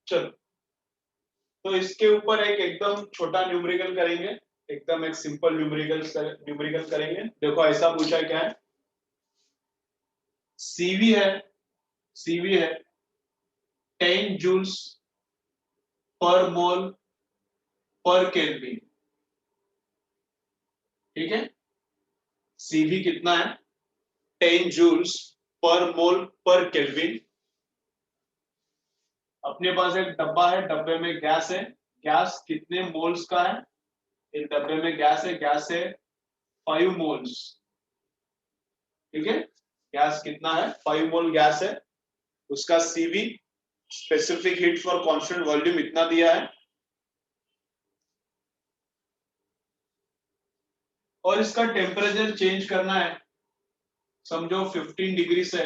चलो, तो इसके ऊपर एक एकदम छोटा न्यूमेरिकल करेंगे, एकदम एक सिंपल न्यूमेरिकल करेंगे। देखो ऐसा पूछा क्या है, सीवी है, सीवी है 10 जूल्स पर मोल पर केल्विन, ठीक है। सीवी कितना है, 10 जूल्स पर मोल पर केल्विन। अपने पास एक डब्बा है, डब्बे में गैस है, गैस कितने मोल्स का है, एक डब्बे में गैस है, गैस है 5 मोल्स, ठीक है। गैस कितना है, 5 मोल गैस है, उसका CV specific heat for constant volume इतना दिया है, और इसका टेम्परेचर चेंज करना है, समझो 15 डिग्री से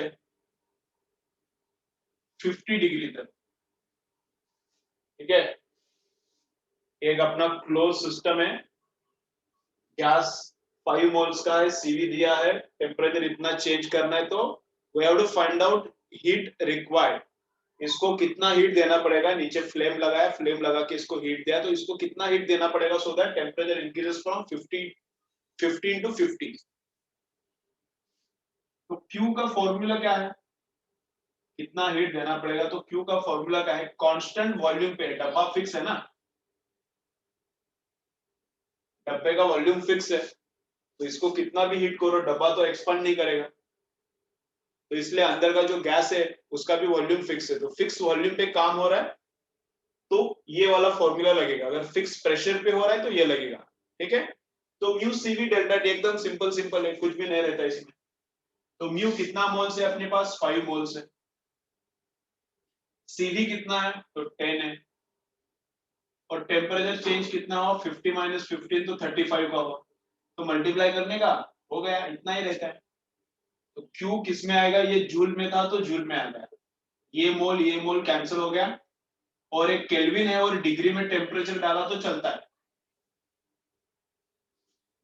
50 डिग्री तक, ठीक है। एक अपना क्लोज सिस्टम है, गैस 5 मोल्स का है, सीवी दिया है, टेम्परेचर इतना चेंज करना है, तो we have to find out heat required. इसको कितना हीट देना पड़ेगा, नीचे फ्लेम लगाया, फ्लेम लगा के इसको हीट दिया, तो इसको कितना हीट देना पड़ेगा so that temperature increases from 15 to 50। तो Q का फॉर्मूला क्या है, कितना हीट देना पड़ेगा, तो Q का फॉर्मूला क्या है, कांस्टेंट वॉल्यूम पे, डब्बा फिक्स है ना, डब्बे का वॉल्यूम फिक्स है, तो इसको कितना भी हीट करो डब्बा तो एक्सपांड नहीं करेगा, तो इसलिए अंदर का जो गैस है उसका भी वॉल्यूम फिक्स है, तो फिक्स वॉल्यूम पे काम हो रहा है तो ये वाला फॉर्मूला लगेगा, अगर फिक्स प्रेशर पे हो रहा है तो ये लगेगा, ठीक है। तो म्यू सीवी डेल्टा टी एकदम सिंपल सिंपल है, कुछ भी नहीं रहता इसमें। तो म्यू कितना मोल्स है अपने पास, 5 मोल्स है, सीवी कितना है तो 10 है, और टेम्परेचर चेंज कितना हो, 50 माइनस 15 तो 35 का होगा, तो मल्टीप्लाई करने का हो गया, इतना ही रहता है। तो क्यू किस में आएगा, ये जूल में था तो जूल में आ गया, ये मोल कैंसिल हो गया, और एक केल्विन है और डिग्री में टेम्परेचर डाला तो चलता है,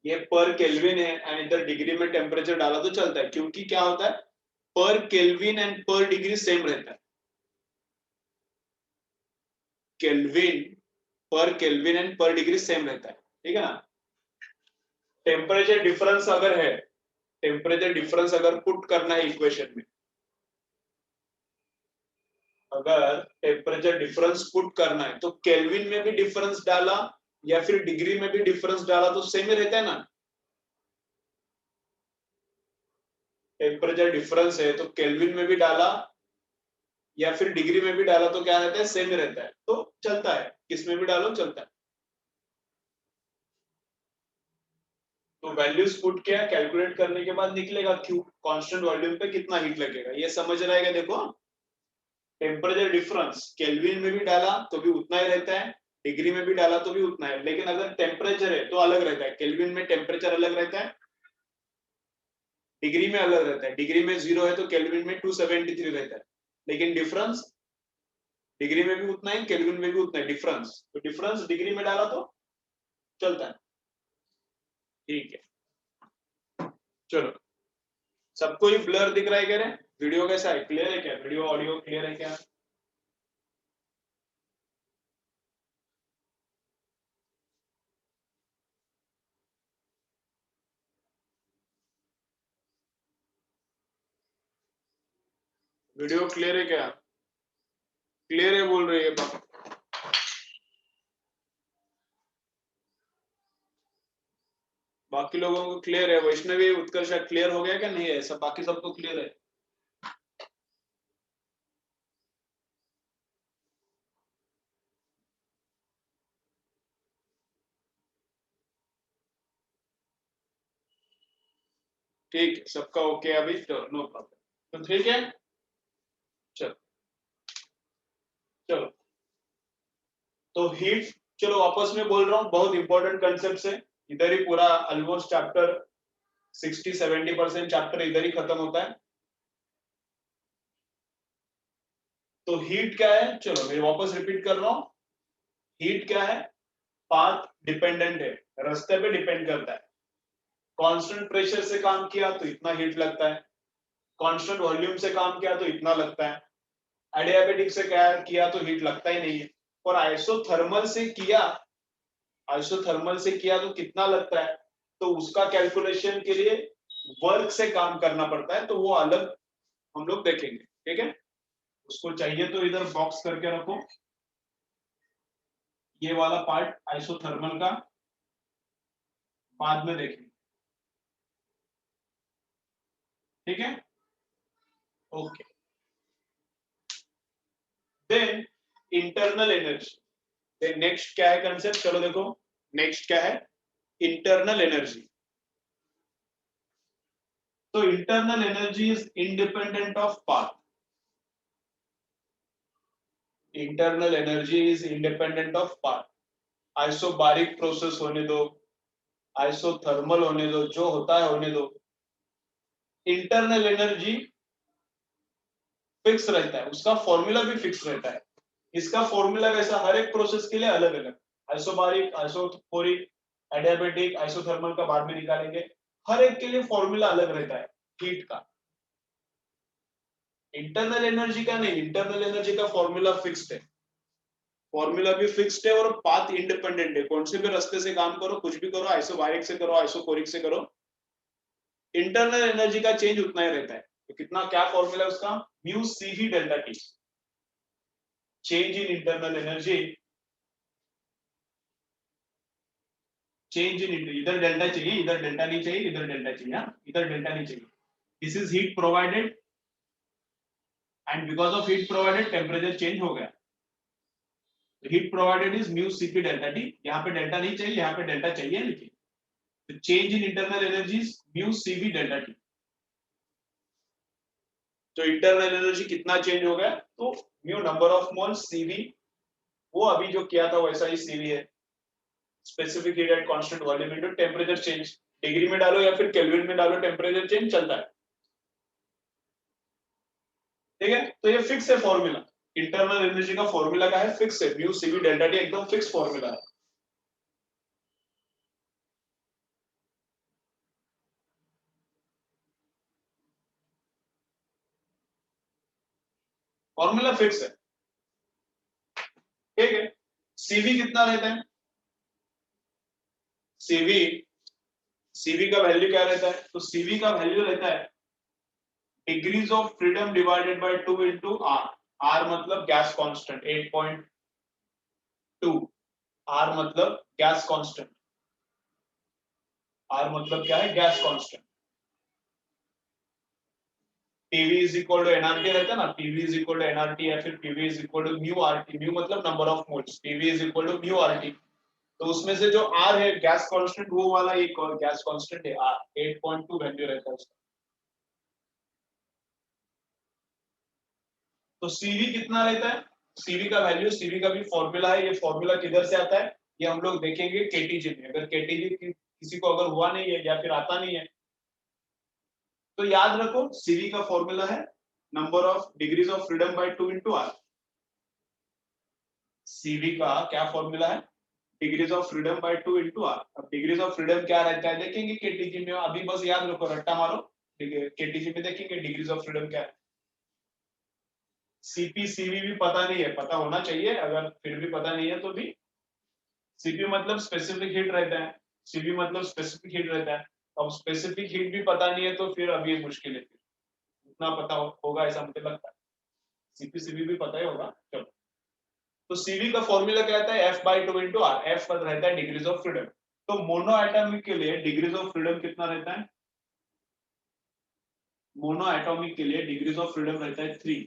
ये पर केल्विन है एंड इधर डिग्री में टेम्परेचर डाला तो चलता है, क्योंकि क्या होता है, पर केल्विन एंड पर डिग्री सेम रहता है, केल्विन पर केल्विन एंड पर डिग्री सेम रहता है, ठीक है ना। टेम्परेचर डिफरेंस अगर है, टेम्परेचर डिफरेंस अगर पुट करना है इक्वेशन में, अगर टेम्परेचर डिफरेंस पुट करना है तो केल्विन में भी डिफरेंस डाला या फिर डिग्री में भी डिफरेंस डाला तो सेम ही रहता है ना। टेम्परेचर डिफरेंस है तो केल्विन में भी डाला या फिर डिग्री में भी डाला तो क्या रहता है, सेम ही रहता है, तो चलता है, किस में भी डालो चलता है। तो वैल्यूज पुट किया, कैलकुलेट करने के बाद निकलेगा क्यू, कांस्टेंट वॉल्यूम पे कितना हीट लगेगा, ये समझ रहेगा। देखो टेम्परेचर डिफरेंस केल्विन में भी डाला तो भी उतना ही रहता है, डिग्री में भी डाला तो भी उतना है, लेकिन अगर टेम्परेचर है तो अलग रहता है, केल्विन में टेम्परेचर अलग रहता है, डिग्री में अलग रहता है, डिग्री में 0 है तो केल्विन में 273 रहता है, लेकिन डिफरेंस डिग्री में भी उतना ही, केल्विन में भी उतना है डिफरेंस, तो डिफरेंस डिग्री में डाला तो चलता है, ठीक है। चलो, सबको ही ब्लर दिख रहा है, कह रहे हैं वीडियो कैसा है, क्लियर है क्या, वीडियो ऑडियो क्लियर है क्या। वीडियो क्लियर है क्या, क्लियर है बोल रही है बात। बाकी लोगों को क्लियर है, वैष्णवी उत्कर्ष क्लियर हो गया क्या, नहीं है सब, बाकी सबको क्लियर है। ठीक है, सबका ओके अभी, तो नो प्रॉब्लम, तो ठीक है। चलो चलो, तो हीट, चलो वापस में बोल रहा हूँ, बहुत इंपॉर्टेंट कंसेप्ट है, इधर ही पूरा ऑलमोस्ट चैप्टर 60-70% चैप्टर इधर ही खत्म होता है। तो हीट क्या है, चलो मैं वापस रिपीट कर रहा हूँ, हीट क्या है, पाथ डिपेंडेंट है, रास्ते पे डिपेंड करता है, कांस्टेंट प्रेशर से काम किया तो इतना हीट लगता है, कांस्टेंट वॉल्यूम से काम किया तो इतना लगता है, एडियाबेटिक से क्या किया तो हीट लगता ही नहीं है, और आइसोथर्मल से किया तो कितना लगता है, तो उसका कैलकुलेशन के लिए वर्क से काम करना पड़ता है, तो वो अलग हम लोग देखेंगे, ठीक है। उसको चाहिए तो इधर बॉक्स करके रखो, ये वाला पार्ट आइसोथर्मल का बाद में देखेंगे, ठीक है, okay. Then internal energy, then next क्या है कंसेप्ट, चलो देखो नेक्स्ट क्या है, इंटरनल एनर्जी। तो internal energy is independent of path, internal energy is independent of path. Isobaric process होने दो, आइसोथर्मल होने दो, जो होता है होने दो, इंटरनल एनर्जी फिक्स रहता है, उसका फॉर्मूला भी फिक्स रहता है। इसका फॉर्मूला वैसा हर एक प्रोसेस के लिए अलग अलग, आइसोबारिक, आइसोफोरिक, एडियाबेटिक, आइसोथर्मल का बाद में निकालेंगे, हर एक के लिए फॉर्मूला अलग रहता है हीट का। इंटरनल एनर्जी का नहीं, इंटरनल एनर्जी का फॉर्मूला फिक्स्ड है, फॉर्मूला भी फिक्स्ड है और पाथ इंडिपेंडेंट है, कौन से भी रास्ते से काम करो, कुछ भी करो, आइसोबारिक से करो, आइसोफोरिक से करो, इंटरनल एनर्जी का चेंज उतना ही रहता है। तो कितना, क्या फॉर्मूला है उसका, mu CV delta T, change in internal energy, change in, इधर डेल्टा चाहिए, इधर डेल्टा नहीं चाहिए, इधर डेल्टा चाहिए, इधर डेल्टा नहीं चाहिए। This is heat provided and because of heat provided temperature change हो गया, heat provided is mu CP delta T, यहाँ पे डेल्टा नहीं चाहिए, यहाँ पे डेल्टा चाहिए, लेकिन तो change in internal energy is mu CV delta T. तो इंटरनल एनर्जी कितना चेंज हो गया, तो mu number of mole CV, वो अभी जो किया था वैसा ही सीवी है, specific heat at constant volume into temperature change, degree में डालो या फिर केल्विन में डालो, टेम्परेचर चेंज चलता है, ठीक है। तो ये फिक्स है फॉर्मूला, इंटरनल एनर्जी का फॉर्मूला का है, फिक्स है, म्यू सीवी डेल्टा टी एकदम फिक्स फॉर्मूला है। फॉर्मूला फिक्स है, ठीक है। सीवी कितना रहता है, सीवी, सीवी का वैल्यू क्या रहता है, तो सीवी का वैल्यू रहता है degrees of freedom divided by 2 into R, R मतलब गैस कांस्टेंट 8.2, आर मतलब गैस कांस्टेंट, आर मतलब क्या है, gas constant. PV is equal to nRT रहता है ना, PV is equal to nRT या फिर PV is equal to mu RT, mu मतलब number of moles, PV is equal to mu RT. तो उसमें से जो आर है गैस कांस्टेंट, वो वाला एक और गैस कांस्टेंट है आर, 8.2 वैल्यू रहता है उसका। तो सीवी कितना रहता है, सीवी का वैल्यू, सीवी का भी फॉर्मूला है, ये फॉर्मूला किधर से आता है, ये हम लोग देखेंगे केटीजी में, अगर केटीजी किसी को अगर हुआ नहीं है या फिर आता नहीं है, तो याद रखो सीवी का फॉर्मूला है number of degrees of freedom by 2 into R. CV का क्या फॉर्मूला है, degrees of freedom by 2 into R. अब डिग्रीज ऑफ फ्रीडम क्या रहता है देखेंगे केटीजी में, अभी बस याद रखो, रट्टा मारो, केटीजी में देखेंगे डिग्रीज ऑफ फ्रीडम क्या है। सीपी सीवी भी पता नहीं है, पता होना चाहिए, अगर फिर भी पता नहीं है तो भी, सीपी मतलब स्पेसिफिक हीट रहता है, सीवी मतलब स्पेसिफिक हीट रहता है। अब स्पेसिफिक हीट भी पता नहीं है तो फिर अब ये मुश्किल है, फिर उतना पता होगा ऐसा मुझे लगता है, सीपी सीवी भी पता ही होगा, चलो। तो सीवी का फॉर्मूला क्या रहता है, F by two into R, F पर रहता है डिग्रीज ऑफ फ्रीडम। तो मोनो एटॉमिक के लिए डिग्रीज ऑफ फ्रीडम कितना रहता है, मोनो एटॉमिक के लिए डिग्रीज ऑफ फ्रीडम रहता है 3,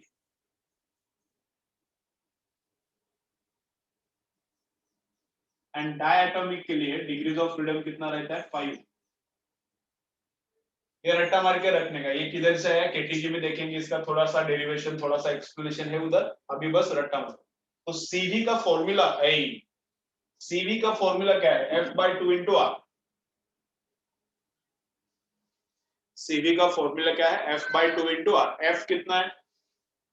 एंड डायटोमिक के लिए डिग्रीज ऑफ फ्रीडम कितना रहता है 5। ये रट्टा मार के रखने का, ये किधर से आया केटीजी में देखेंगे, इसका थोड़ा सा डेरिवेशन, थोड़ा सा एक्सप्लेनेशन है उधर, अभी बस रट्टा मार। तो सीवी का फॉर्मूला है, सीवी का फॉर्मूला क्या है, F by two into R. CV का फॉर्मूला क्या है, F by two into R. F कितना है,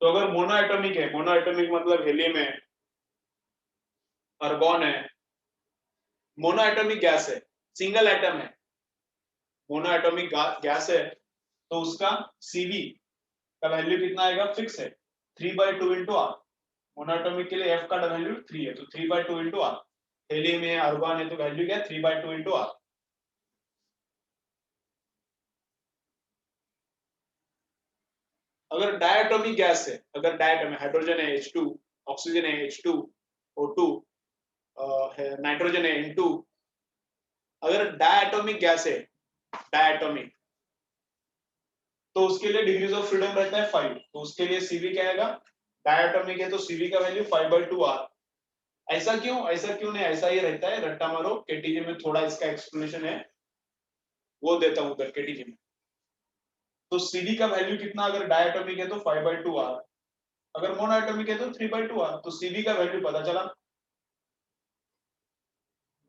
तो अगर मोनो एटॉमिक है, मोनो एटॉमिक मतलब हेलियम है, आर्गन है, मोनो एटॉमिक गैस है, सिंगल एटम है, मोनो एटॉमिक गैस है, तो उसका सीवी का वैल्यू कितना आएगा, फिक्स है, 3/2 इंटू आर। मोनोएटॉमिक के लिए एफ का वैल्यू 3 है, तो 3/2 इंटू आर। हेलियम है, आर्गन है, तो वैल्यू क्या है 3/2 इंटू आर। अगर डायटोमिक गैस है, अगर डायटोमिक हाइड्रोजन है H2, ऑक्सीजन है H2, O2, नाइट्रोजन है N2, अगर डायटोमिक गैस है, डायटोमिक, तो उसके लिए डिग्रीज ऑफ फ्रीडम रहता है 5, तो उसके लिए सीवी क्या आएगा, डायटोमिक है तो सीवी का वैल्यू 5/2 आर। ऐसा क्यों, ऐसा क्यों नहीं, ऐसा ही रहता है, रट्टा मारो, केटीजे में थोड़ा इसका एक्सप्लेनेशन है, वो देता हूं उधर केटीजे में। तो सीवी का वैल्यू कितना, अगर डायटोमिक है तो 5/2 आर, अगर मोनोएटॉमिक है तो 3/2 आर। तो सीवी का वैल्यू पता चला,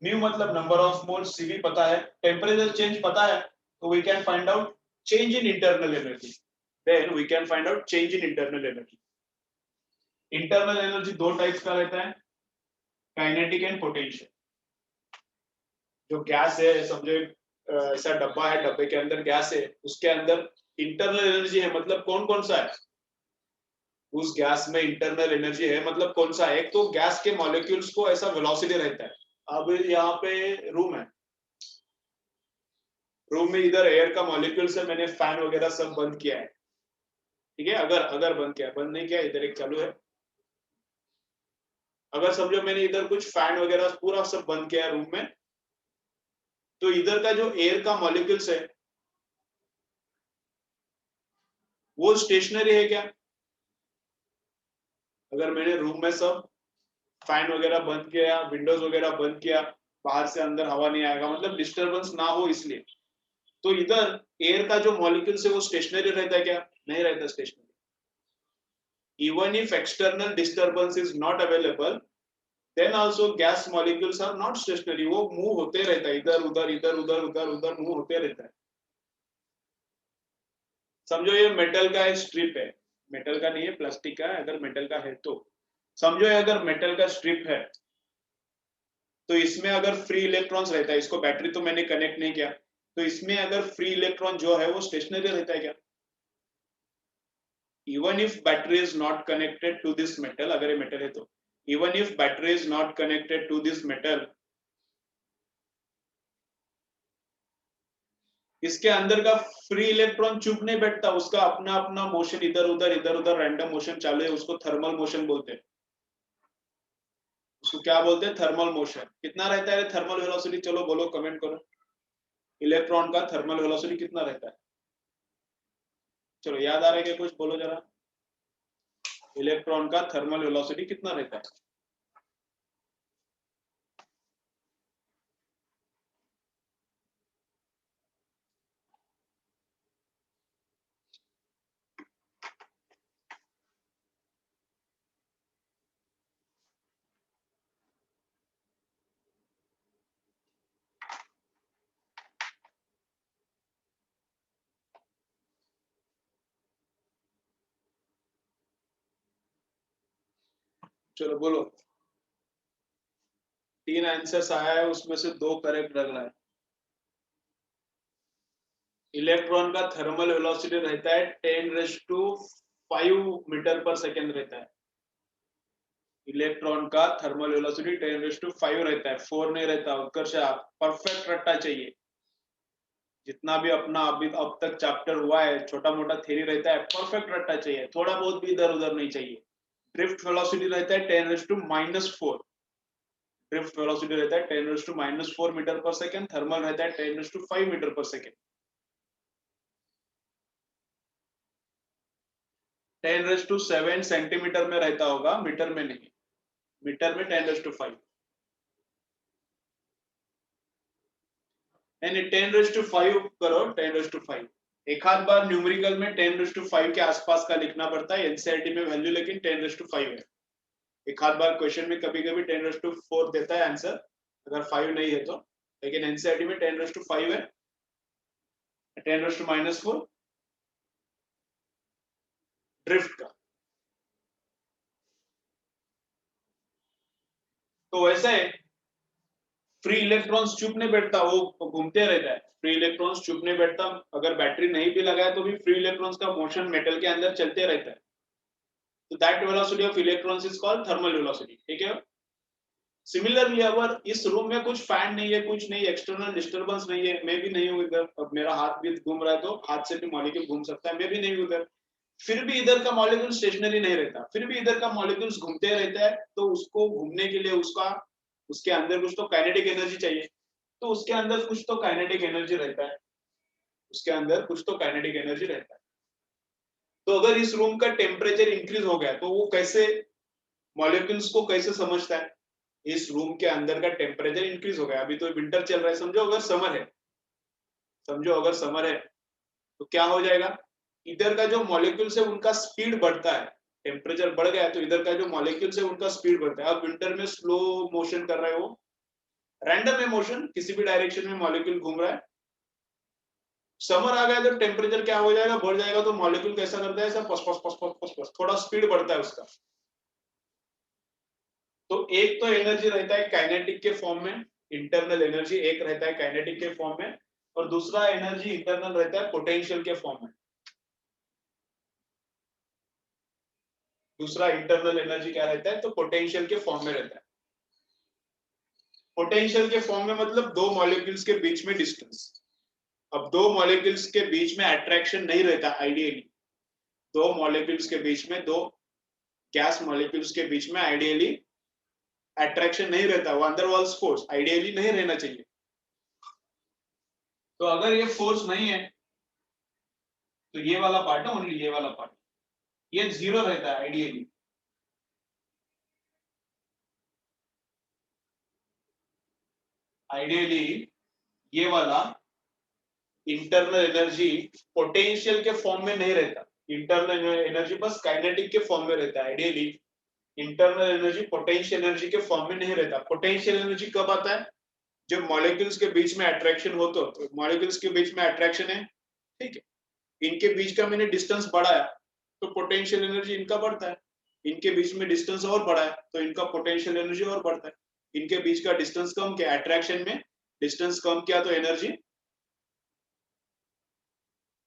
म्यू मतलब नंबर ऑफ मोल्स, सीवी पता है, टेम्परेचर चेंज पता है, तो we can find out change in internal energy, then we can find out change in internal energy. Internal energy दो टाइप्स का रहता है, काइनेटिक एंड पोटेंशियल। जो गैस है, समझो ऐसा डब्बा है, डब्बे के अंदर गैस है, उसके अंदर इंटरनल एनर्जी है, मतलब कौन कौन सा है, उस गैस में इंटरनल एनर्जी है मतलब कौन सा है। एक तो गैस के मॉलिक्यूल्स को ऐसा वेलोसिटी रहता है। अब यहाँ पे रूम है, रूम में इधर एयर का मॉलिक्यूल्स है, मैंने फैन वगैरह सब बंद किया है, ठीक है, अगर अगर बंद किया, बंद नहीं किया, इधर एक चालू है, अगर समझो मैंने इधर कुछ फैन वगैरह पूरा सब बंद किया है रूम में, तो इधर का जो एयर का मॉलिक्यूल्स है वो स्टेशनरी है क्या, अगर मैंने रूम में सब फैन वगैरह बंद किया, विंडोज वगैरह बंद किया, बाहर से अंदर हवा नहीं आएगा, मतलब डिस्टरबेंस ना हो इसलिए, तो इधर एयर का जो मॉलिक्यूल्स है वो स्टेशनरी रहता है क्या, नहीं रहता stationary. Even if external disturbance is not available, then also gas molecules are not stationary, वो मूव होते रहता है, इधर उधर इधर उधर उधर उधर मूव होते रहता है। समझो ये मेटल का स्ट्रिप है, मेटल का नहीं है, प्लास्टिक का है, अगर मेटल का है तो समझो ये अगर मेटल का स्ट्रिप है, तो इसमें अगर फ्री इलेक्ट्रॉन्स रहता है, इसको बैटरी तो मैंने कनेक्ट नहीं किया, तो इसमें अगर फ्री इलेक्ट्रॉन जो है वो स्टेशनरी रहता है क्या, even if battery is not connected to this metal, अगर ये मेटल है तो even if battery is not connected to this metal, इसके अंदर का फ्री इलेक्ट्रॉन चुप नहीं बैठता, उसका अपना अपना मोशन इधर उधर रैंडम मोशन चालू है, उसको थर्मल मोशन बोलते हैं। उसको क्या बोलते हैं, थर्मल मोशन। कितना रहता है थर्मल वेलोसिटी, चलो बोलो, कमेंट करो, इलेक्ट्रॉन का थर्मल वेलोसिटी कितना रहता है, चलो याद आ रहा है क्या कुछ, बोलो जरा, इलेक्ट्रॉन का थर्मल वेलोसिटी कितना रहता है। चलो बोलो, 3 आंसर्स आया है, उसमें से 2 करेक्ट लग रहा है। इलेक्ट्रॉन का थर्मल वेलोसिटी रहता है 10⁵ मीटर पर सेकेंड रहता है। इलेक्ट्रॉन का थर्मल वेलोसिटी 10⁵ रहता है, 4 नहीं रहता। उत्कर्ष आप परफेक्ट रट्टा चाहिए, जितना भी अपना अभी अब तक चैप्टर हुआ है, छोटा मोटा थ्योरी रहता है, परफेक्ट रट्टा चाहिए, थोड़ा बहुत भी इधर उधर नहीं चाहिए। ड्रिफ्ट वेलोसिटी रहता है 10⁻⁻⁴, ड्रिफ्ट वेलोसिटी रहता है 10⁻⁻⁴ मीटर पर सेकेंड, थर्मल रहता है 10⁵ मीटर पर सेकेंड। 10⁻⁷ सेंटीमीटर में रहता होगा, मीटर में नहीं, मीटर में 10⁵। यानी 10⁵ करो, 10⁵। एक आध बार न्यूमेरिकल में 10⁵ के आसपास का लिखना पड़ता है, एनसीईआरटी में वैल्यू लेकिन 10⁵ है। एक आध बार क्वेश्चन में कभी कभी 10⁴ देता है आंसर, अगर 5 नहीं है तो, लेकिन एनसीईआरटी में 10⁵ है, 10⁻⁻⁴ ड्रिफ्ट का। तो वैसे फ्री इलेक्ट्रॉन्स चुप नहीं बैठता, वो घूमते रहता है, फ्री इलेक्ट्रॉन्स चुप नहीं बैठता, अगर बैटरी नहीं भी लगाए तो भी फ्री इलेक्ट्रॉन्स का मोशन मेटल के अंदर चलते रहता है। तो that velocity of electrons is called thermal velocity, ठीक है। सिमिलरली अगर इस रूम में कुछ फैन नहीं है, कुछ नहीं, एक्सटर्नल डिस्टर्बेंस नहीं है, मैं भी नहीं हूं इधर, अब मेरा हाथ भी घूम रहा है तो हाथ से भी मॉलिक्यूल घूम सकता है, मैं भी नहीं हूं उधर, फिर भी इधर का मॉलिक्यूल स्टेशनरी नहीं रहता, फिर भी इधर का मॉलिक्यूल्स घूमते रहता है, तो उसको घूमने के लिए उसके अंदर कुछ तो काइनेटिक एनर्जी चाहिए, तो उसके अंदर कुछ तो काइनेटिक एनर्जी रहता है, उसके अंदर कुछ तो काइनेटिक एनर्जी रहता है। तो अगर इस रूम का टेम्परेचर इंक्रीज हो गया तो वो कैसे मॉलिक्यूल्स को कैसे समझता है, इस रूम के अंदर का टेम्परेचर इंक्रीज हो गया, अभी तो विंटर चल रहा है, समझो अगर समर है तो क्या हो जाएगा, इधर का जो मॉलिक्यूल्स है उनका स्पीड बढ़ता है, टेम्परेचर बढ़ गया तो इधर का जो मॉलिक्यूल्स है उनका स्पीड बढ़ता है। अब विंटर में स्लो मोशन कर रहा है, वो रैंडम है मोशन, किसी भी डायरेक्शन में मॉलिक्यूल घूम रहा है। समर आ गया तो टेम्परेचर क्या हो जाएगा, बढ़ जाएगा, तो मॉलिक्यूल कैसा करता है, सब पस पस पस पस पस पस, थोड़ा स्पीड बढ़ता है उसका। तो एक तो एनर्जी रहता है काइनेटिक के फॉर्म में, इंटरनल एनर्जी एक रहता है काइनेटिक के फॉर्म में, और दूसरा एनर्जी इंटरनल रहता है पोटेंशियल के फॉर्म में। दूसरा इंटरनल एनर्जी क्या रहता है, तो पोटेंशियल के फॉर्म में रहता है। पोटेंशियल के फॉर्म में मतलब दो मॉलिक्यूल्स के बीच में डिस्टेंस। अब दो मॉलिक्यूल्स के बीच में अट्रैक्शन नहीं रहता आइडियली, दो मॉलिक्यूल्स के बीच में, दो गैस मॉलिक्यूल्स के बीच में आइडियली अट्रैक्शन नहीं रहता, वंडर वॉल्स फोर्स आइडियली नहीं रहना चाहिए। तो अगर ये फोर्स नहीं है तो ये वाला पार्ट है, ओनली ये वाला पार्ट, ये जीरो रहता है आइडियली। आइडियली ये वाला इंटरनल एनर्जी पोटेंशियल के फॉर्म में नहीं रहता, इंटरनल एनर्जी बस काइनेटिक के फॉर्म में रहता है ideally. Internal energy potential energy के फॉर्म में नहीं रहता। पोटेंशियल एनर्जी कब आता है, जब मॉलिक्यूल्स के बीच में अट्रैक्शन हो, तो मॉलिक्यूल्स के बीच में अट्रैक्शन है, ठीक है, इनके बीच का मैंने डिस्टेंस बढ़ाया तो पोटेंशियल एनर्जी इनका बढ़ता है, इनके बीच में डिस्टेंस और बढ़ाया तो इनका पोटेंशियल एनर्जी और बढ़ता है, इनके बीच का डिस्टेंस कम किया, अट्रैक्शन में डिस्टेंस कम किया तो एनर्जी,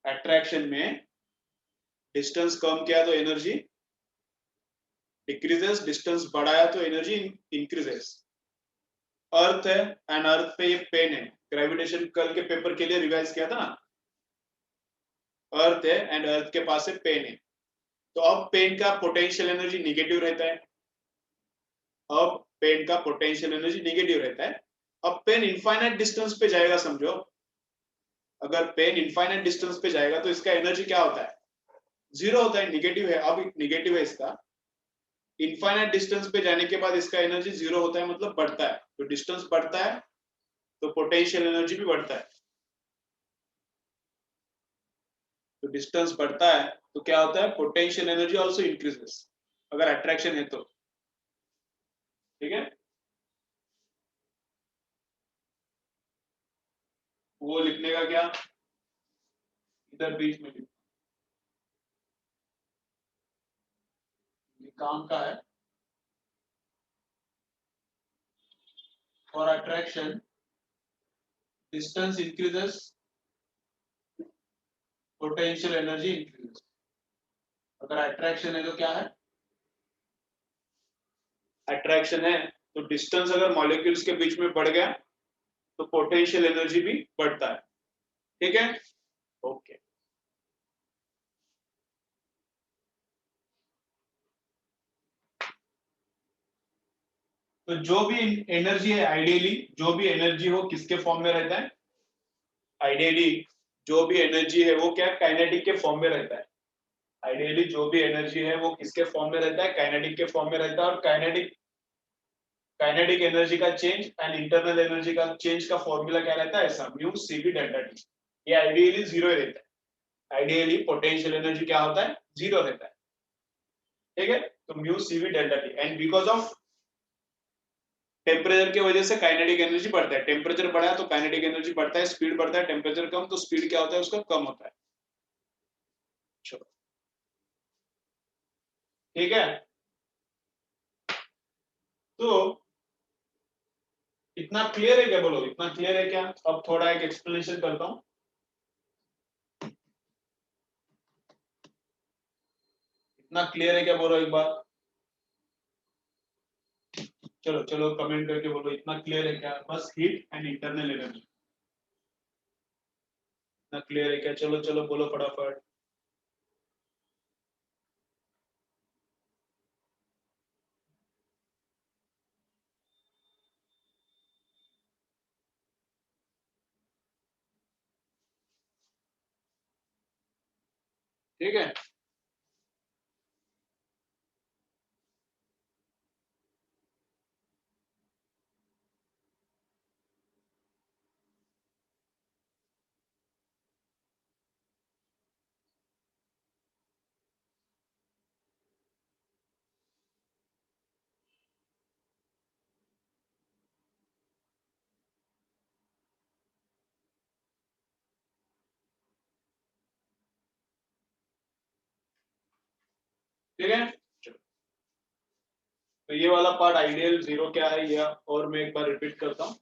अट्रैक्शन में डिस्टेंस कम किया तो एनर्जी डिक्रीजेस, डिस्टेंस बढ़ाया तो एनर्जी इंक्रीजेस। अर्थ है एंड अर्थ पे ये पेन है, ग्रेविटेशन कल के पेपर के लिए रिवाइज किया था ना, अर्थ है एंड अर्थ के पास है पेन है, तो अब पेन का पोटेंशियल एनर्जी निगेटिव रहता है, अब पेन का पोटेंशियल एनर्जी निगेटिव रहता है। अब पेन इनफाइनाइट डिस्टेंस पे जाएगा, समझो अगर पेन इनफाइनाइट डिस्टेंस पे जाएगा तो इसका एनर्जी क्या होता है, जीरो होता है, निगेटिव है, अब निगेटिव है इसका, इनफाइनाइट डिस्टेंस पे जाने के बाद इसका एनर्जी जीरो होता है, मतलब बढ़ता है, तो डिस्टेंस बढ़ता है तो पोटेंशियल एनर्जी भी बढ़ता है, तो डिस्टेंस बढ़ता है तो क्या होता है, पोटेंशियल एनर्जी आल्सो इंक्रीजेस, अगर अट्रैक्शन है तो, ठीक है। वो लिखने का क्या, इधर बीच में काम का है, for attraction distance increases, potential energy increases. अगर अट्रैक्शन है तो क्या है, अट्रैक्शन है तो डिस्टेंस अगर मॉलिक्यूल्स के बीच में बढ़ गया तो पोटेंशियल एनर्जी भी बढ़ता है, ठीक है, ओके। तो जो भी एनर्जी है आइडियली, जो भी एनर्जी हो किसके फॉर्म में रहता है, आइडियली जो भी एनर्जी है वो क्या काइनेटिक के फॉर्म में रहता है, आइडियली जो भी एनर्जी है वो किसके फॉर्म में रहता है, काइनेटिक के फॉर्म में रहता है। और काइनेटिक एनर्जी का चेंज एंड इंटरनल एनर्जी का चेंज का फॉर्मूला क्या रहता है, ऐसा म्यू सीवी डेल्टा टी, ये आइडियली जीरो रहता है, आइडियली पोटेंशियल एनर्जी क्या होता है, जीरो रहता है, ठीक है, तो mu CV delta T, and because of temperature की वजह से काइनेटिक एनर्जी बढ़ता है, टेम्परेचर बढ़ा तो काइनेटिक एनर्जी बढ़ता है, स्पीड बढ़ता है, टेम्परेचर कम तो स्पीड क्या होता है उसका कम होता है, चलो ठीक है। तो इतना क्लियर है क्या, बोलो इतना क्लियर है क्या, अब थोड़ा एक एक्सप्लेनेशन करता हूं। इतना क्लियर है क्या, बोलो एक बार। चलो चलो कमेंट करके बोलो इतना क्लियर है क्या, बस हीट एंड इंटरनल एनर्जी, इतना क्लियर है क्या, चलो चलो बोलो फटाफट। ठीक है, ठीक है। तो ये वाला पार्ट आइडियल जीरो क्या है, ये और मैं एक बार रिपीट करता हूँ।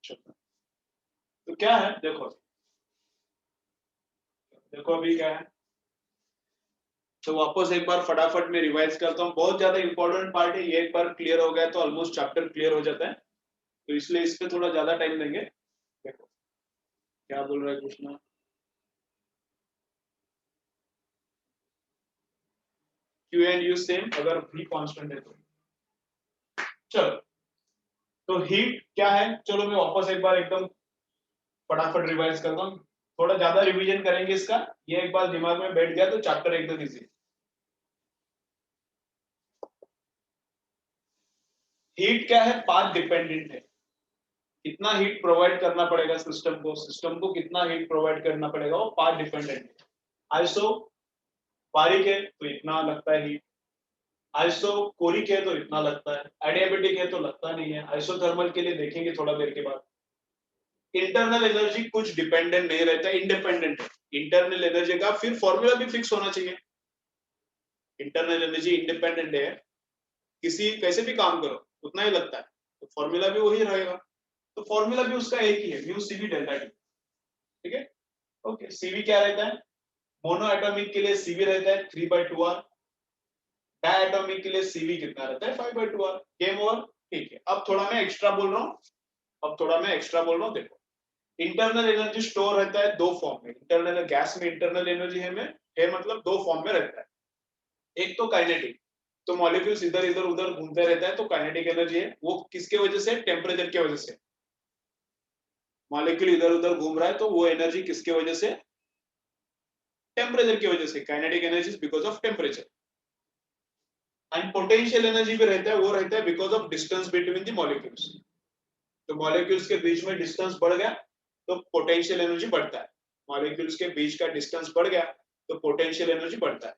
तो क्या है, देखो देखो अभी क्या है, तो वापस एक बार फटाफट में रिवाइज करता हूँ, बहुत ज्यादा इंपॉर्टेंट पार्ट है ये, एक बार क्लियर हो गया तो ऑलमोस्ट चैप्टर क्लियर हो जाता है, तो इसलिए इस पे थोड़ा ज्यादा टाइम देंगे। देखो क्या बोल रहा है Krishna, Q and you same अगर भी कांस्टेंट है तो। चलो, तो हीट क्या है, चलो मैं वापस एक बार एकदम फटाफट रिवाइज करता हूँ, थोड़ा ज्यादा रिवीजन करेंगे इसका, ये एक बार दिमाग में बैठ गया तो चैप्टर एकदम इजी। हीट क्या है, पाथ डिपेंडेंट है, कितना हीट प्रोवाइड करना पड़ेगा सिस्टम को, सिस्टम को कितना हीट प्रोवाइड करना पड़ेगा वो पाथ डिपेंडेंट है। आइसो बारीक है तो इतना लगता है हीट, आइसो कोरिक है तो इतना लगता है, एडियाबेटिक है तो लगता नहीं है, आइसोथर्मल के लिए देखेंगे थोड़ा देर के बाद। इंटरनल एनर्जी कुछ डिपेंडेंट नहीं रहता, इंडिपेंडेंट है। इंटरनल एनर्जी का फिर फॉर्मूला भी फिक्स होना चाहिए, इंटरनल एनर्जी इंडिपेंडेंट है, किसी कैसे भी काम करो उतना ही लगता है, तो फॉर्मूला भी वही रहेगा, तो फॉर्मूला भी उसका एक ही है, म्यू सीवी डेल्टा टी। ठीक है, ओके। सीवी क्या रहता है, मोनो एटॉमिक के लिए सीवी रहता है 3/2r, डाई एटॉमिक के लिए सीवी कितना रहता है 5/2r। Game over. ठीक है, अब थोड़ा मैं एक्स्ट्रा बोल रहा हूँ, अब थोड़ा मैं एक्स्ट्रा बोल रहा हूँ, देखो इंटरनल एनर्जी स्टोर रहता है दो फॉर्म में, इंटरनल गैस में इंटरनल एनर्जी है मतलब दो फॉर्म में रहता है, एक तो काइनेटिक, तो मॉलिक्यूल्स इधर इधर उधर घूमते रहता है तो काइनेटिक एनर्जी है, वो किसके वजह से, टेम्परेचर की वजह से, मॉलिक्यूल इधर उधर घूम रहा है तो वो एनर्जी किसके वजह से, टेम्परेचर की वजह से, kinetic energy because of temperature. And potential energy भी रहता है, वो रहता है because of distance between the molecules, तो मॉलिक्यूल्स के बीच में डिस्टेंस बढ़ गया तो पोटेंशियल एनर्जी बढ़ता है, मॉलिक्यूल्स के बीच का डिस्टेंस बढ़ गया तो पोटेंशियल एनर्जी बढ़ता है।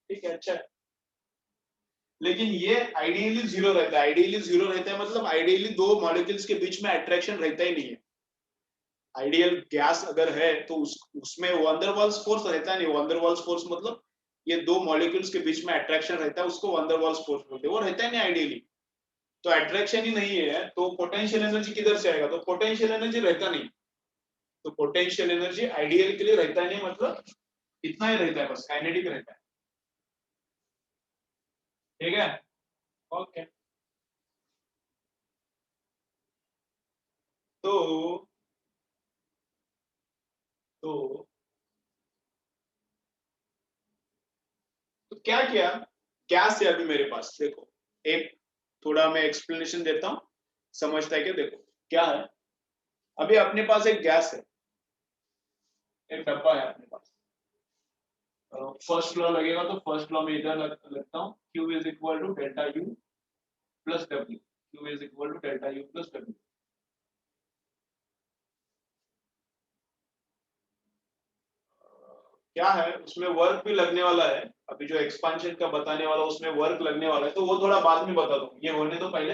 ठीक है, अच्छा है, लेकिन ये आइडियली जीरो रहता है, आइडियली जीरो रहता है मतलब आइडियली दो मॉलिक्यूल्स के बीच में अट्रैक्शन रहता ही नहीं है। आइडियल गैस अगर है तो उसमें वंडरवॉल्स फोर्स रहता नहीं, वंडरवॉल्स फोर्स मतलब ये दो मॉलिक्यूल्स के बीच में अट्रैक्शन रहता है, उसको वंडरवॉल्स फोर्स बोलते हैं, वो रहता ही नहीं आइडियली, तो अट्रैक्शन ही नहीं है तो पोटेंशियल एनर्जी किधर से आएगा, तो पोटेंशियल एनर्जी रहता नहीं, तो पोटेंशियल एनर्जी आइडियल के लिए रहता नहीं मतलब इतना ही रहता है, बस काइनेटिक रहता है। ठीक है, ओके। तो तो तो क्या किया, गैस है अभी मेरे पास, देखो एक थोड़ा मैं एक्सप्लेनेशन देता हूँ, समझता है कि देखो क्या है, अभी अपने पास एक गैस है, एक डब्बा है अपने पास, फर्स्ट लॉ लगेगा तो फर्स्ट लॉ में इधर लगता हूँ, Q is equal to delta U plus W, Q is equal to delta U plus W। क्या है उसमें वर्क भी लगने वाला है, अभी जो एक्सपांशन का बताने वाला उसमें वर्क लगने वाला है, तो वो थोड़ा बाद में बता दूं, ये होने तो पहले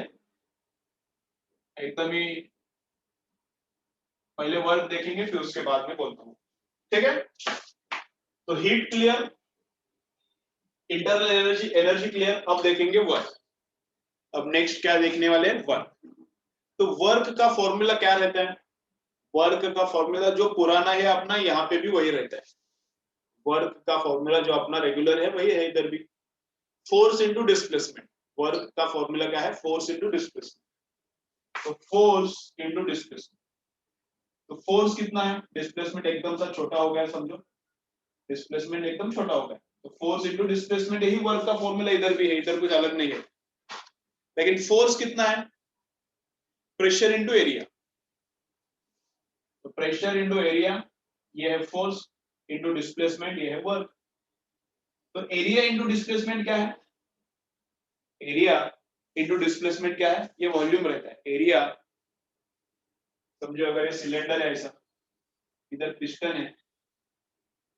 एकदम ही पहले वर्क देखेंगे फिर उसके बाद में बोलता हूँ। ठीक है, तो heat clear, internal energy energy clear, अब देखेंगे वर्क। अब नेक्स्ट क्या देखने वाले हैं, वर्क। तो वर्क का फॉर्मूला क्या रहता है, वर्क का फॉर्मूला जो पुराना है अपना यहाँ पे भी वही रहता है, वर्क का फॉर्मूला जो अपना रेगुलर है वही है इधर भी, फोर्स इंटू डिस्प्लेसमेंट। वर्क का फॉर्मूला क्या है, फोर्स इंटू डिस्प्लेसमेंट। तो फोर्स इंटू डिस्प्लेसमेंट, तो फोर्स कितना है, डिस्प्लेसमेंट एकदम सा छोटा हो गया समझो, डिस्प्लेसमेंट एकदम छोटा हो गया, तो फोर्स इंटू डिस्प्लेसमेंट, यही वर्क का फॉर्मूला इधर भी है, इधर कुछ अलग नहीं है। लेकिन फोर्स कितना है, प्रेशर इंटू एरिया, तो प्रेशर इंटू एरिया ये है फोर्स, इंटू डिस्प्लेसमेंट ये है वर्क। तो एरिया इंटू डिस्प्लेसमेंट क्या है, एरिया इंटू डिस्प्लेसमेंट क्या है, ये वॉल्यूम रहता है। एरिया समझो अगर ये सिलेंडर है ऐसा, इधर पिस्टन है,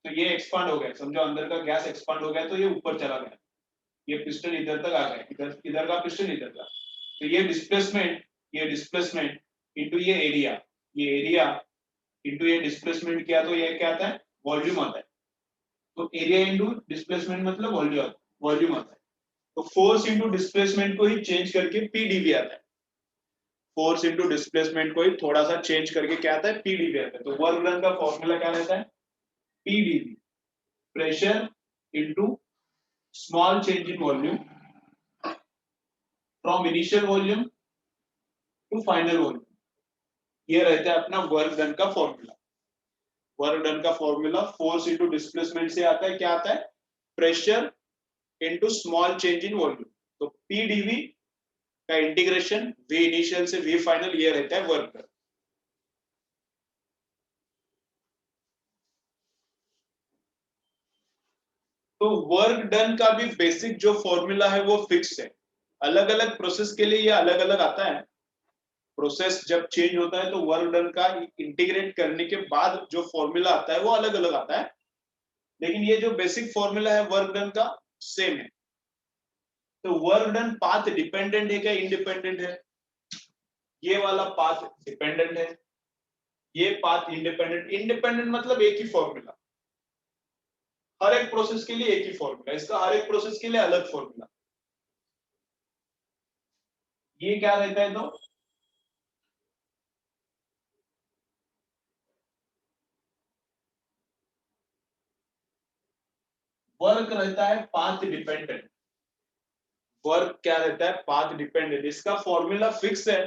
तो ये एक्सपांड हो गया, समझो अंदर का गैस एक्सपांड हो गया तो ये ऊपर चला गया, ये पिस्टन इधर तक आ गया, इधर इधर का पिस्टन इधर का, तो ये डिस्प्लेसमेंट इंटू ये एरिया इंटू ये डिस्प्लेसमेंट किया तो ये क्या आता है, वॉल्यूम आता है। तो एरिया इंटू डिस्प्लेसमेंट मतलब वॉल्यूम आता है। तो फोर्स इंटू डिस्प्लेसमेंट को ही चेंज करके पीडीवी आता है, फोर्स इंटू डिस्प्लेसमेंट को ही थोड़ा सा चेंज करके क्या आता है, पीडीवी आता है। तो वर्क डन का फॉर्मूला क्या रहता है, PdV, pressure into small change in volume from initial volume to final volume, ये रहता है अपना वर्क डन का फॉर्मूला। वर्क डन का फॉर्मूला फोर्स इंटू डिस्प्लेसमेंट से आता है, क्या आता है, pressure into small change in volume. तो पीडीवी का इंटीग्रेशन वी इनिशियल से वी फाइनल, ये रहता है वर्क डन। तो वर्क डन का भी बेसिक जो फॉर्मूला है वो फिक्स है, अलग अलग प्रोसेस के लिए ये अलग अलग आता है। प्रोसेस जब चेंज होता है तो वर्क डन का इंटीग्रेट करने के बाद जो फॉर्मूला आता है वो अलग अलग आता है, लेकिन ये जो बेसिक फॉर्मूला है वर्क डन का सेम है। तो वर्क डन पाथ डिपेंडेंट है क्या इंडिपेंडेंट है, ये वाला पाथ डिपेंडेंट है, ये पाथ इंडिपेंडेंट मतलब एक ही फॉर्मूला, हर एक प्रोसेस के लिए एक ही फॉर्मूला, इसका हर एक प्रोसेस के लिए अलग फॉर्मूला। ये क्या रहता है, तो वर्क रहता है पाथ डिपेंडेंट, वर्क क्या रहता है, पाथ डिपेंडेंट। इसका फॉर्मूला फिक्स है,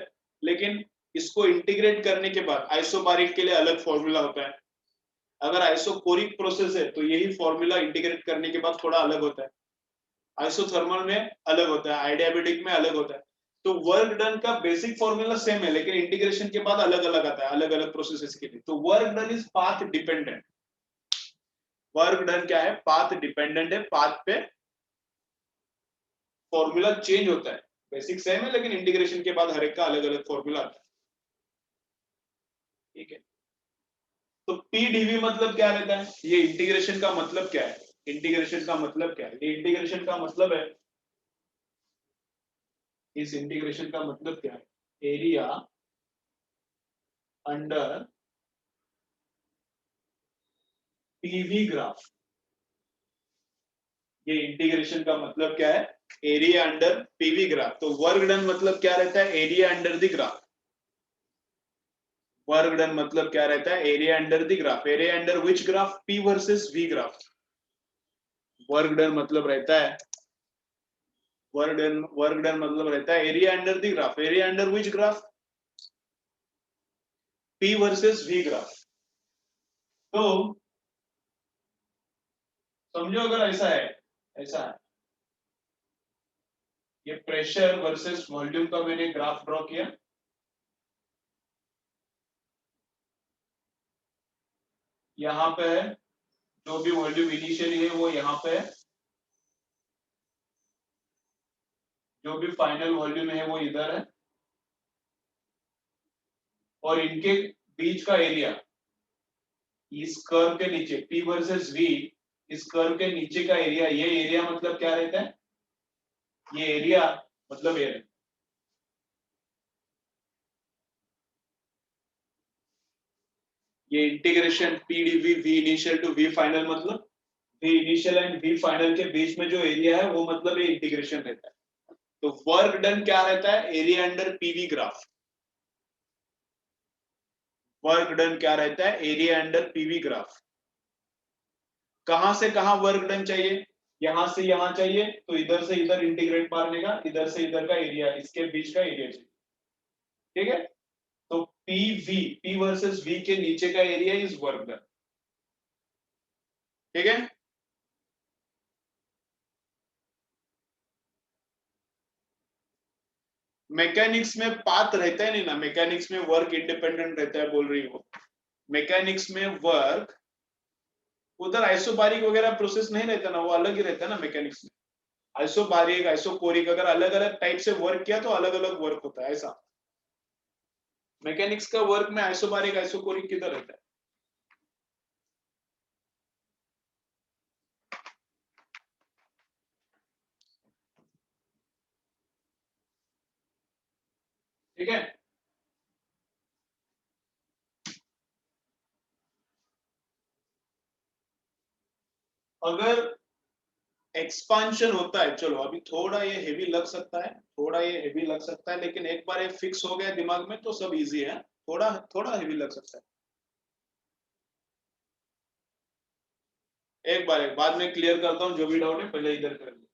लेकिन इसको इंटीग्रेट करने के बाद आइसोबारिक के लिए अलग फॉर्मूला होता है, अगर आइसोकोरिक प्रोसेस है तो यही फॉर्मूला इंटीग्रेट करने के बाद थोड़ा अलग होता है, आइसोथर्मल में अलग होता है, आइडियाबेटिक में अलग होता है। तो वर्क डन का बेसिक फॉर्मूला सेम है, लेकिन इंटीग्रेशन के बाद अलग अलग आता है, अलग अलग प्रोसेसेस के लिए। तो work done is path dependent, work done क्या है, पाथ डिपेंडेंट है, पाथ पे फॉर्मूला चेंज होता है, बेसिक सेम है लेकिन इंटीग्रेशन के बाद हर एक का अलग अलग फॉर्मूला आता है, ठीक है। तो पीडीवी मतलब क्या रहता है, ये इंटीग्रेशन का मतलब क्या है, इंटीग्रेशन का मतलब क्या है, ये इंटीग्रेशन का मतलब है, इस इंटीग्रेशन का मतलब क्या है, एरिया अंडर पीवी ग्राफ, ये इंटीग्रेशन का मतलब क्या है, एरिया अंडर पीवी ग्राफ। तो वर्क डन मतलब क्या रहता है, area under the graph, work done मतलब क्या रहता है, area under the graph, area under which graph, P versus V graph. Work done मतलब रहता है, वर्क डन मतलब रहता है area under the graph, area under which graph, P versus V graph. तो समझो अगर ऐसा है, ऐसा है, ये प्रेशर वर्सेस वॉल्यूम का मैंने ग्राफ ड्रॉ किया, यहाँ पे है, जो भी वॉल्यूम इनिशियली है वो यहाँ पे है, जो भी फाइनल वॉल्यूम है वो इधर है, और इनके बीच का एरिया इस कर्व के नीचे, P वर्सेस V, इस कर्व के नीचे का एरिया, ये एरिया मतलब क्या रहता है, ये एरिया मतलब ये, ये integration PdV V initial to V final मतलब V initial and V final के बीच में जो एरिया है वो मतलब ये इंटीग्रेशन रहता है। तो वर्क डन क्या रहता है, area under PV graph, work done क्या रहता है, एरिया अंडर पीवी ग्राफ। कहां से कहां वर्क डन चाहिए, यहां से यहां चाहिए तो इधर से इधर इंटीग्रेट मारने का, इधर से इधर का एरिया, इसके बीच का एरिया चाहिए, ठीक है। तो पी वर्सेस वी के नीचे का एरिया इज वर्क डन, ठीक है। मैकेनिक्स में पाथ रहता है नहीं ना, मैकेनिक्स में वर्क इंडिपेंडेंट रहता है बोल रही हो। मैकेनिक्स में वर्क उधर आइसोबारिक वगैरह प्रोसेस नहीं रहता ना, वो अलग ही रहता है ना मैकेनिक्स में। आइसोबारिक आइसोकोरिक अगर अलग अलग टाइप से वर्क किया तो अलग अलग वर्क होता है, ऐसा। मैकेनिक्स का वर्क में आइसोबारिक आइसोकोरिक किधर रहता है? ठीक है। अगर एक्सपांशन होता है, चलो अभी थोड़ा ये हेवी लग सकता है, थोड़ा ये हेवी लग सकता है, लेकिन एक बार ये फिक्स हो गया दिमाग में तो सब इजी है। थोड़ा थोड़ा हेवी लग सकता है, एक बार एक बाद में क्लियर करता हूँ, जो भी डाउट है पहले इधर कर लो।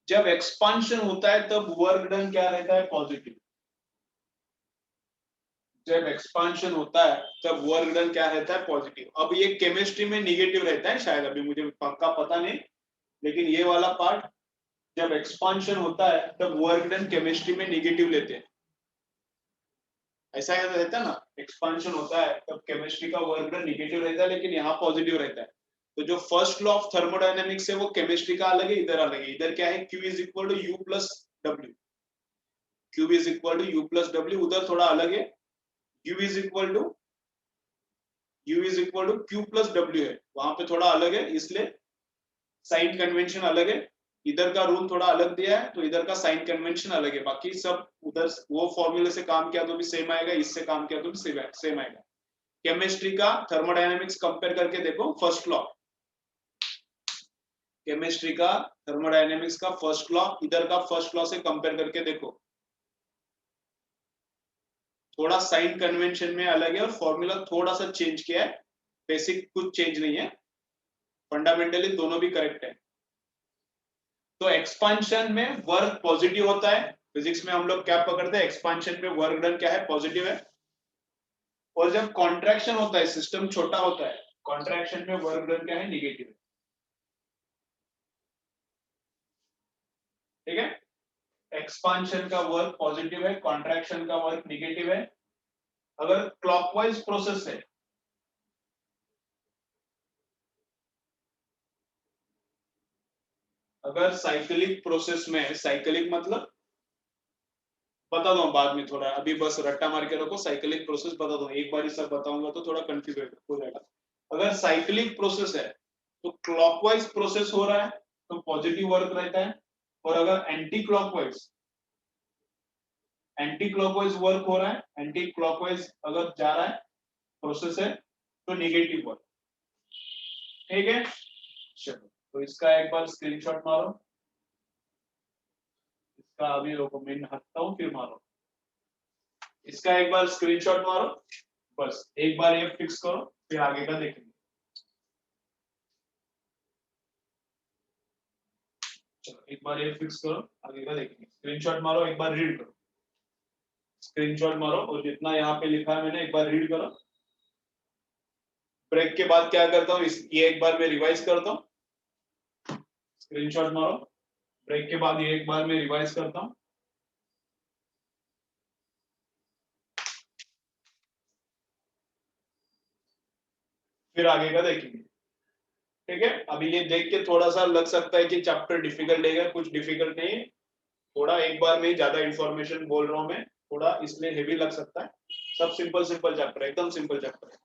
जब एक्सपांशन होता है तब वर्क डन क्या रहता है? पॉजिटिव। जब एक्सपांशन होता है तब वर्क डन क्या रहता है? पॉजिटिव। अब ये केमिस्ट्री में निगेटिव रहता है शायद, अभी मुझे पक्का पता नहीं, लेकिन ये वाला पार्ट जब एक्सपांशन होता है तब वर्क डन केमिस्ट्री में निगेटिव लेते हैं, ऐसा रहता है ना। एक्सपांशन होता है तब केमिस्ट्री का वर्क डन निगेटिव रहता है, लेकिन यहाँ पॉजिटिव रहता है। तो जो फर्स्ट लॉ ऑफ थर्मोडायनेमिक्स है वो केमिस्ट्री का अलग है, इधर अलग है। इधर क्या है? Q is equal to U plus W, Q is equal to U plus W, उधर थोड़ा अलग है। U is equal to Q plus W है, वहां पे थोड़ा अलग है, इसलिए साइन कन्वेंशन अलग है। इधर का रूल थोड़ा अलग दिया है तो इधर का साइन कन्वेंशन अलग है, बाकी सब उधर वो फॉर्मूले से काम किया तो भी सेम आएगा, इससे काम किया तो भी सेम आएगा। केमिस्ट्री का थर्मोडायनामिक्स कंपेयर करके देखो, फर्स्ट लॉ, केमिस्ट्री का थर्मोडायनेमिक्स का फर्स्ट लॉ इधर का फर्स्ट लॉ से कंपेयर करके देखो, थोड़ा साइन कन्वेंशन में अलग है और फॉर्मूला थोड़ा सा चेंज किया है, बेसिक कुछ चेंज नहीं है, फंडामेंटली दोनों भी करेक्ट है। तो एक्सपांशन में वर्क पॉजिटिव होता है, फिजिक्स में हम लोग क्या पकड़ते हैं? एक्सपांशन में वर्क डन क्या है? पॉजिटिव है। और जब कॉन्ट्रैक्शन होता है, सिस्टम छोटा होता है, कॉन्ट्रैक्शन में वर्क डन क्या है? निगेटिव है, ठीक है। एक्सपांशन का वर्क पॉजिटिव है, कॉन्ट्रैक्शन का वर्क निगेटिव है। अगर क्लॉकवाइज प्रोसेस है, अगर साइक्लिक प्रोसेस में, साइक्लिक मतलब बता दो बाद में, थोड़ा अभी बस रट्टा मार के रखो, साइक्लिक प्रोसेस बता दो, एक बार ही सब बताऊंगा तो थोड़ा कंफ्यूज हो जाएगा। अगर साइक्लिक प्रोसेस है तो क्लॉकवाइज प्रोसेस हो रहा है तो पॉजिटिव वर्क रहता है, और अगर एंटी क्लॉकवाइज वर्क हो रहा है, एंटी क्लॉकवाइज अगर जा रहा है प्रोसेस है तो निगेटिव वर्क, ठीक है। चलो तो इसका एक बार स्क्रीनशॉट मारो, इसका अभी रोको मैं हटता हूँ फिर मारो, इसका एक बार स्क्रीनशॉट मारो, बस एक बार ये फिक्स करो फिर आगे का देखेंगे। चलो एक बार ये फिक्स करो, आगे का देखेंगे। स्क्रीनशॉट मारो, एक बार रीड करो, स्क्रीनशॉट मारो और जितना यहाँ पे लिखा है मैंने एक बार रीड करो। ब्रेक के बाद क्या करता हूँ, ये एक बार मैं रिवाइज करता हूँ, स्क्रीनशॉट मारो। ब्रेक के बाद ये एक बार मैं रिवाइज करता हूँ, फिर आगे का देखेंगे, ठीक है। अभी ये देख के थोड़ा सा लग सकता है कि चैप्टर डिफिकल्ट है, कुछ डिफिकल्ट नहीं है, थोड़ा एक बार में ज्यादा इंफॉर्मेशन बोल रहा हूँ मैं, थोड़ा इसमें हेवी लग सकता है। सब सिंपल सिंपल चैप्टर है, एकदम सिंपल चैप्टर है।